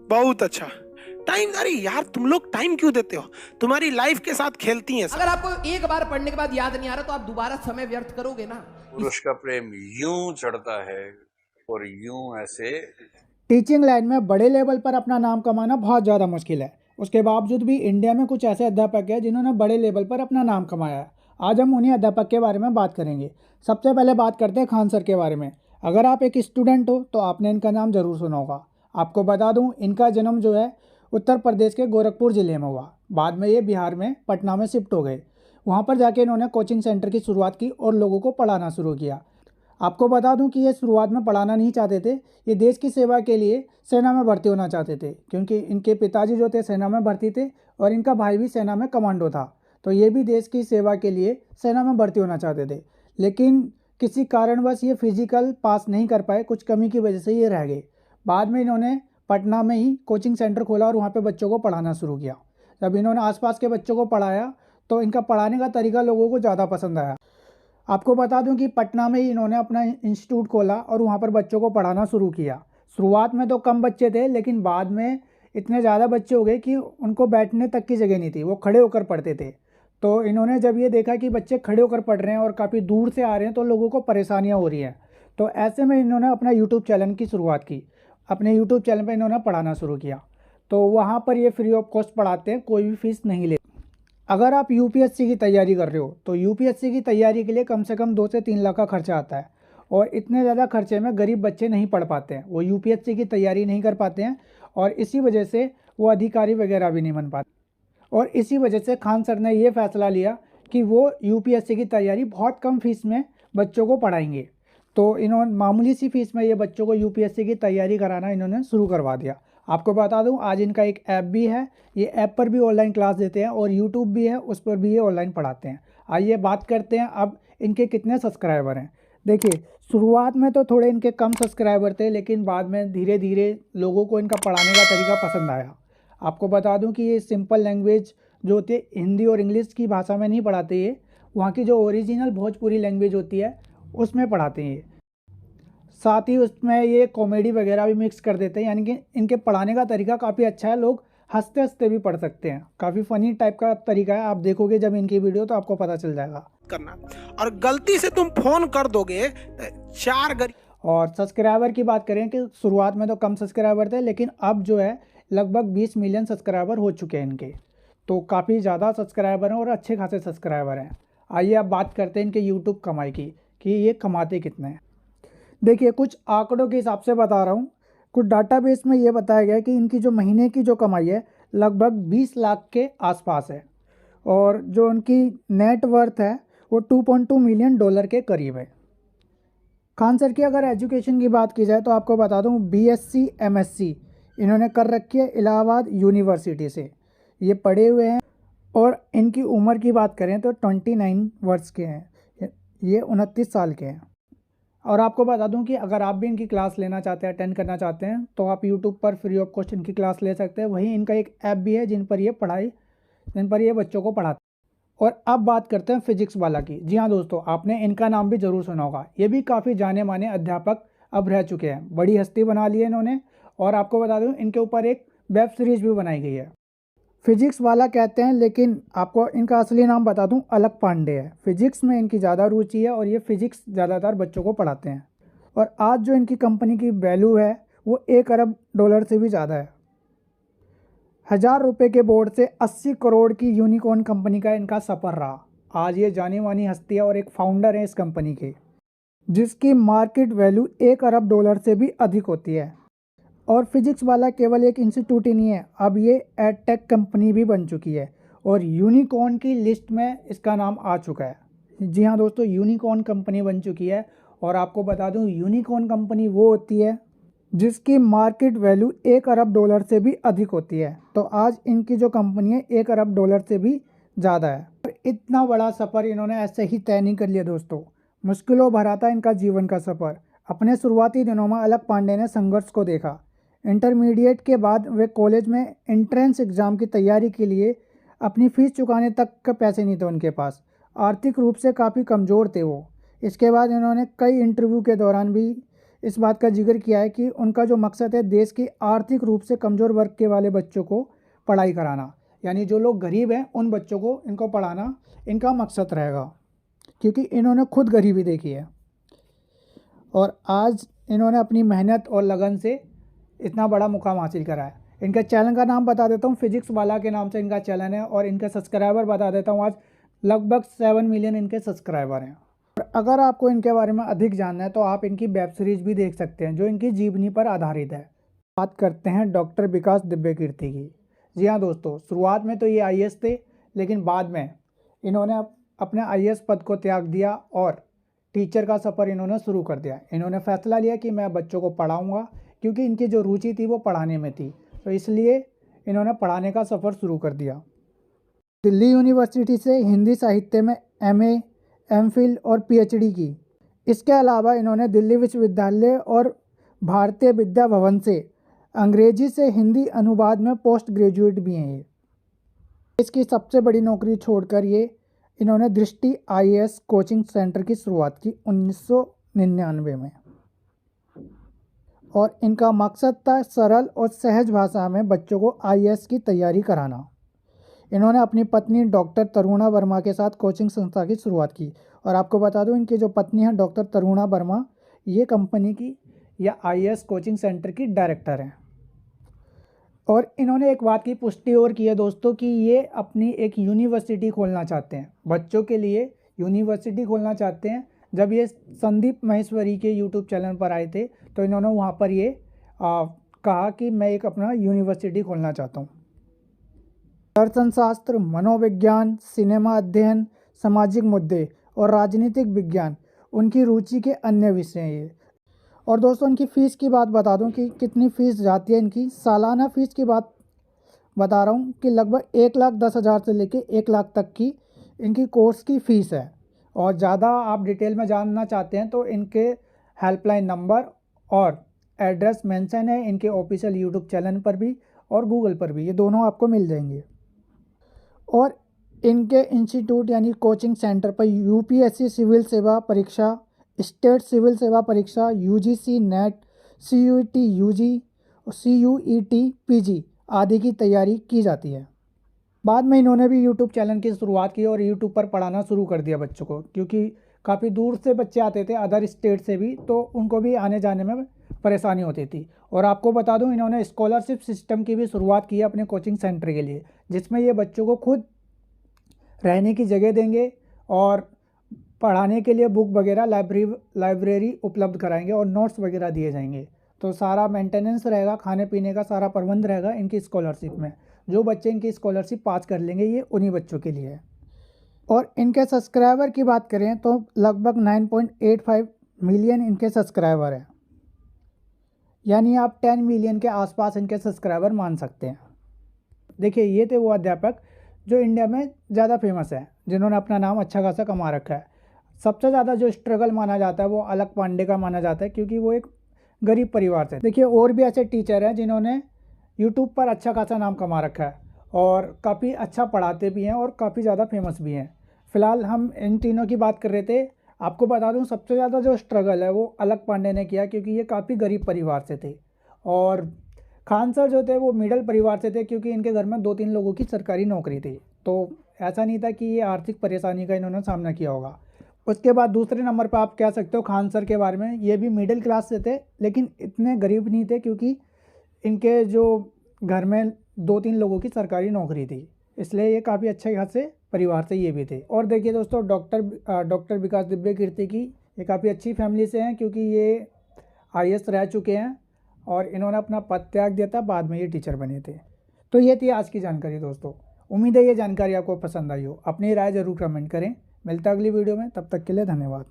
बहुत अच्छा। टाइम, अरे यार तुम लोग टाइम क्यों देते हो? तुम्हारी लाइफ के साथ खेलती हैं सब। अगर आपको एक बार पढ़ने के बाद याद नहीं आ रहा तो आप दोबारा समय व्यर्थ करोगे ना। पुरुष का प्रेम यूं चढ़ता है और यूं ऐसे। टीचिंग लाइन में बड़े लेवल पर अपना नाम कमाना बहुत ज़्यादा मुश्किल है। उसके बावजूद भी इंडिया में कुछ ऐसे अध्यापक हैं जिन्होंने बड़े लेवल पर अपना नाम कमाया है। आज हम उन्हीं अध्यापक के बारे में बात करेंगे। सबसे पहले बात करते हैं खान सर के बारे में। अगर आप एक स्टूडेंट हो तो आपने इनका नाम ज़रूर सुना होगा। आपको बता दूं, इनका जन्म जो है उत्तर प्रदेश के गोरखपुर ज़िले में हुआ। बाद में ये बिहार में पटना में शिफ्ट हो गए। वहाँ पर जाके इन्होंने कोचिंग सेंटर की शुरुआत की और लोगों को पढ़ाना शुरू किया। आपको बता दूं कि ये शुरुआत में पढ़ाना नहीं चाहते थे। ये देश की सेवा के लिए सेना में भर्ती होना चाहते थे, क्योंकि इनके पिताजी जो थे सेना में भर्ती थे और इनका भाई भी सेना में कमांडो था। तो ये भी देश की सेवा के लिए सेना में भर्ती होना चाहते थे, लेकिन किसी कारणवश ये फिजिकल पास नहीं कर पाए। कुछ कमी की वजह से ये रह गए। बाद में इन्होंने पटना में ही कोचिंग सेंटर खोला और वहाँ पर बच्चों को पढ़ाना शुरू किया। जब इन्होंने आसपास के बच्चों को पढ़ाया तो इनका पढ़ाने का तरीका लोगों को ज़्यादा पसंद आया। आपको बता दूं कि पटना में ही इन्होंने अपना इंस्टीट्यूट खोला और वहाँ पर बच्चों को पढ़ाना शुरू किया। शुरुआत में तो कम बच्चे थे, लेकिन बाद में इतने ज़्यादा बच्चे हो गए कि उनको बैठने तक की जगह नहीं थी, वो खड़े होकर पढ़ते थे। तो इन्होंने जब ये देखा कि बच्चे खड़े होकर पढ़ रहे हैं और काफ़ी दूर से आ रहे हैं तो लोगों को परेशानियाँ हो रही हैं, तो ऐसे में इन्होंने अपना यूट्यूब चैनल की शुरुआत की। अपने यूट्यूब चैनल पर इन्होंने पढ़ाना शुरू किया। तो वहाँ पर ये फ्री ऑफ कॉस्ट पढ़ाते हैं, कोई भी फीस नहीं लेते। अगर आप यूपीएससी की तैयारी कर रहे हो तो यूपीएससी की तैयारी के लिए कम से कम 2 से 3 लाख का खर्चा आता है, और इतने ज़्यादा खर्चे में गरीब बच्चे नहीं पढ़ पाते हैं, वो यूपीएससी की तैयारी नहीं कर पाते हैं, और इसी वजह से वो अधिकारी वगैरह भी नहीं बन पाते। और इसी वजह से खान सर ने ये फैसला लिया कि वो यूपीएससी की तैयारी बहुत कम फीस में बच्चों को पढ़ाएंगे। तो इन्होंने मामूली सी फीस में ये बच्चों को यूपीएससी की तैयारी कराना इन्होंने शुरू करवा दिया। आपको बता दूं, आज इनका एक ऐप भी है। ये ऐप पर भी ऑनलाइन क्लास देते हैं और यूट्यूब भी है, उस पर भी ये ऑनलाइन पढ़ाते हैं। आइए बात करते हैं अब इनके कितने सब्सक्राइबर हैं। देखिए, शुरुआत में तो थोड़े इनके कम सब्सक्राइबर थे, लेकिन बाद में धीरे धीरे लोगों को इनका पढ़ाने का तरीका पसंद आया। आपको बता दूं कि ये सिंपल लैंग्वेज जो होती है, हिंदी और इंग्लिश की भाषा में नहीं पढ़ाते। ये वहाँ की जो ओरिजिनल भोजपुरी लैंग्वेज होती है उसमें पढ़ाते हैं। ये साथ ही उसमें ये कॉमेडी वगैरह भी मिक्स कर देते हैं, यानी कि इनके पढ़ाने का तरीका काफ़ी अच्छा है। लोग हंसते हंसते भी पढ़ सकते हैं। काफ़ी फ़नी टाइप का तरीका है। आप देखोगे जब इनकी वीडियो तो आपको पता चल जाएगा। करना, और गलती से तुम फोन कर दोगे तो 4 गरीब। और सब्सक्राइबर की बात करें कि शुरुआत में तो कम सब्सक्राइबर थे, लेकिन अब जो है लगभग 20 मिलियन सब्सक्राइबर हो चुके हैं इनके। तो काफ़ी ज़्यादा सब्सक्राइबर हैं और अच्छे खासे सब्सक्राइबर हैं। आइए अब बात करते हैं इनके यूट्यूब कमाई की कि ये कमाते कितने हैं। देखिए, कुछ आंकड़ों के हिसाब से बता रहा हूँ। कुछ डाटाबेस में ये बताया गया है कि इनकी जो महीने की जो कमाई है लगभग 20 लाख के आसपास है, और जो उनकी नेट वर्थ है वो $2.2 मिलियन के करीब है। खान सर की अगर एजुकेशन की बात की जाए तो आपको बता दूं, बीएससी एमएससी इन्होंने कर रखी है इलाहाबाद यूनिवर्सिटी से। ये पढ़े हुए हैं, और इनकी उम्र की बात करें तो 29 वर्ष के हैं। ये 29 साल के हैं। और आपको बता दूं कि अगर आप भी इनकी क्लास लेना चाहते हैं, अटेंड करना चाहते हैं, तो आप यूट्यूब पर फ्री ऑफ कॉस्ट इनकी क्लास ले सकते हैं। वहीं इनका एक ऐप भी है जिन पर ये बच्चों को पढ़ाते हैं। और अब बात करते हैं फिजिक्स वाला की। जी हाँ दोस्तों, आपने इनका नाम भी ज़रूर सुना होगा। ये भी काफ़ी जाने माने अध्यापक अब रह चुके हैं, बड़ी हस्ती बना ली है इन्होंने। और आपको बता दूँ, इनके ऊपर एक वेब सीरीज़ भी बनाई गई है। फिजिक्स वाला कहते हैं, लेकिन आपको इनका असली नाम बता दूं, अलक पांडे है। फिजिक्स में इनकी ज़्यादा रुचि है और ये फिजिक्स ज़्यादातर बच्चों को पढ़ाते हैं। और आज जो इनकी कंपनी की वैल्यू है वो $1 अरब से भी ज़्यादा है। 1000 रुपये के बोर्ड से 80 करोड़ की यूनिकॉर्न कंपनी का इनका सफ़र रहा। आज ये जानी मानी हस्ती है और एक फाउंडर है इस कंपनी के, जिसकी मार्केट वैल्यू $1 अरब से भी अधिक होती है। और फिजिक्स वाला केवल एक इंस्टीट्यूट ही नहीं है, अब ये एडटेक कंपनी भी बन चुकी है और यूनिकॉर्न की लिस्ट में इसका नाम आ चुका है। जी हाँ दोस्तों, यूनिकॉर्न कंपनी बन चुकी है। और आपको बता दूं, यूनिकॉर्न कंपनी वो होती है जिसकी मार्केट वैल्यू $1 अरब से भी अधिक होती है। तो आज इनकी जो कंपनी है $1 अरब से भी ज़्यादा है। और इतना बड़ा सफ़र इन्होंने ऐसे ही तय नहीं कर लिया दोस्तों। मुश्किलों भरा था इनका जीवन का सफ़र। अपने शुरुआती दिनों में अलक पांडे ने संघर्ष को देखा। इंटरमीडिएट के बाद वे कॉलेज में एंट्रेंस एग्ज़ाम की तैयारी के लिए अपनी फ़ीस चुकाने तक के पैसे नहीं थे उनके पास। आर्थिक रूप से काफ़ी कमज़ोर थे वो। इसके बाद इन्होंने कई इंटरव्यू के दौरान भी इस बात का जिक्र किया है कि उनका जो मकसद है देश के आर्थिक रूप से कमज़ोर वर्ग के वाले बच्चों को पढ़ाई कराना, यानी जो लोग गरीब हैं उन बच्चों को इनको पढ़ाना इनका मकसद रहेगा, क्योंकि इन्होंने खुद गरीबी देखी है और आज इन्होंने अपनी मेहनत और लगन से इतना बड़ा मुकाम हासिल करा है। इनके चैनल का नाम बता देता हूँ, फिजिक्स वाला के नाम से इनका चैनल है और इनके सब्सक्राइबर बता देता हूँ, आज लगभग 7 मिलियन इनके सब्सक्राइबर हैं। और अगर आपको इनके बारे में अधिक जानना है तो आप इनकी वेब सीरीज़ भी देख सकते हैं जो इनकी जीवनी पर आधारित है। बात करते हैं डॉक्टर विकास दिव्यकीर्ति की। जी हाँ दोस्तों, शुरुआत में तो ये IAS थे, लेकिन बाद में इन्होंने अपने IAS पद को त्याग दिया और टीचर का सफ़र इन्होंने शुरू कर दिया। इन्होंने फैसला लिया कि मैं बच्चों को पढ़ाऊँगा, क्योंकि इनकी जो रुचि थी वो पढ़ाने में थी, तो इसलिए इन्होंने पढ़ाने का सफ़र शुरू कर दिया। दिल्ली यूनिवर्सिटी से हिंदी साहित्य में MA, MPhil और PhD की। इसके अलावा इन्होंने दिल्ली विश्वविद्यालय और भारतीय विद्या भवन से अंग्रेजी से हिंदी अनुवाद में पोस्ट ग्रेजुएट भी हैं। ये इसकी सबसे बड़ी नौकरी छोड़कर इन्होंने दृष्टि IAS कोचिंग सेंटर की शुरुआत की 1999 में और इनका मकसद था सरल और सहज भाषा में बच्चों को IAS की तैयारी कराना। इन्होंने अपनी पत्नी डॉक्टर तरुणा वर्मा के साथ कोचिंग संस्था की शुरुआत की और आपको बता दूं, इनकी जो पत्नी है डॉक्टर तरुणा वर्मा, ये कंपनी की या IAS कोचिंग सेंटर की डायरेक्टर हैं। और इन्होंने एक बात की पुष्टि और की है दोस्तों कि ये अपनी एक यूनिवर्सिटी खोलना चाहते हैं, बच्चों के लिए यूनिवर्सिटी खोलना चाहते हैं। जब ये संदीप महेश्वरी के YouTube चैनल पर आए थे तो इन्होंने वहाँ पर कहा कि मैं एक अपना यूनिवर्सिटी खोलना चाहता हूँ। दर्शन शास्त्र, मनोविज्ञान, सिनेमा अध्ययन, सामाजिक मुद्दे और राजनीतिक विज्ञान उनकी रुचि के अन्य विषय हैं ये। और दोस्तों, इनकी फ़ीस की बात बता दूं कि कितनी फ़ीस जाती है इनकी। सालाना फ़ीस की बात बता रहा हूं कि लगभग 1,10,000 से लेके 1 लाख तक की इनकी कोर्स की फ़ीस है। और ज़्यादा आप डिटेल में जानना चाहते हैं तो इनके हेल्पलाइन नंबर और एड्रेस मेंशन है इनके ऑफिशियल YouTube चैनल पर भी और गूगल पर भी, ये दोनों आपको मिल जाएंगे। और इनके इंस्टीट्यूट यानी कोचिंग सेंटर पर UPSC सिविल सेवा परीक्षा, स्टेट सिविल सेवा परीक्षा, UGC net, CUET UG, CUET PG आदि की तैयारी की जाती है। बाद में इन्होंने भी YouTube चैनल की शुरुआत की और YouTube पर पढ़ाना शुरू कर दिया बच्चों को, क्योंकि काफ़ी दूर से बच्चे आते थे अदर स्टेट से भी, तो उनको भी आने जाने में परेशानी होती थी। और आपको बता दूं, इन्होंने स्कॉलरशिप सिस्टम की भी शुरुआत की है अपने कोचिंग सेंटर के लिए, जिसमें ये बच्चों को खुद रहने की जगह देंगे और पढ़ाने के लिए बुक वगैरह लाइब्रेरी उपलब्ध कराएंगे और नोट्स वगैरह दिए जाएंगे। तो सारा मेंटेनेंस रहेगा, खाने पीने का सारा प्रबंध रहेगा इनकी स्कॉलरशिप में। जो बच्चे इनकी स्कॉलरशिप पास कर लेंगे ये उन्हीं बच्चों के लिए है। और इनके सब्सक्राइबर की बात करें तो लगभग 9.85 मिलियन इनके सब्सक्राइबर हैं, यानी आप 10 मिलियन के आसपास इनके सब्सक्राइबर मान सकते हैं। देखिए, ये थे वो अध्यापक जो इंडिया में ज़्यादा फेमस है, जिन्होंने अपना नाम अच्छा खासा कमा रखा है। सबसे ज़्यादा जो स्ट्रगल माना जाता है वो अलक पांडे का माना जाता है, क्योंकि वो एक गरीब परिवार से। देखिए, और भी ऐसे टीचर हैं जिन्होंने YouTube पर अच्छा खासा नाम कमा रखा है और काफ़ी अच्छा पढ़ाते भी हैं और काफ़ी ज़्यादा फेमस भी हैं। फ़िलहाल हम इन तीनों की बात कर रहे थे। आपको बता दूं, सबसे ज़्यादा जो स्ट्रगल है वो अलक पांडे ने किया, क्योंकि ये काफ़ी गरीब परिवार से थे। और खान सर जो थे वो मिडिल परिवार से थे, क्योंकि इनके घर में 2-3 लोगों की सरकारी नौकरी थी। तो ऐसा नहीं था कि ये आर्थिक परेशानी का इन्होंने सामना किया होगा। उसके बाद दूसरे नंबर पर आप कह सकते हो खान सर के बारे में, ये भी मिडिल क्लास से थे, लेकिन इतने गरीब नहीं थे, क्योंकि इनके जो घर में 2-3 लोगों की सरकारी नौकरी थी, इसलिए ये काफ़ी अच्छे खासे परिवार से ये भी थे। और देखिए दोस्तों, डॉक्टर विकास दिव्यकीर्ति की ये काफ़ी अच्छी फैमिली से हैं, क्योंकि ये IAS रह चुके हैं और इन्होंने अपना पद त्याग दिया था, बाद में ये टीचर बने थे। तो ये थी आज की जानकारी दोस्तों। उम्मीद है ये जानकारी आपको पसंद आई हो। अपनी राय ज़रूर कमेंट करें। मिलता है अगली वीडियो में, तब तक के लिए धन्यवाद।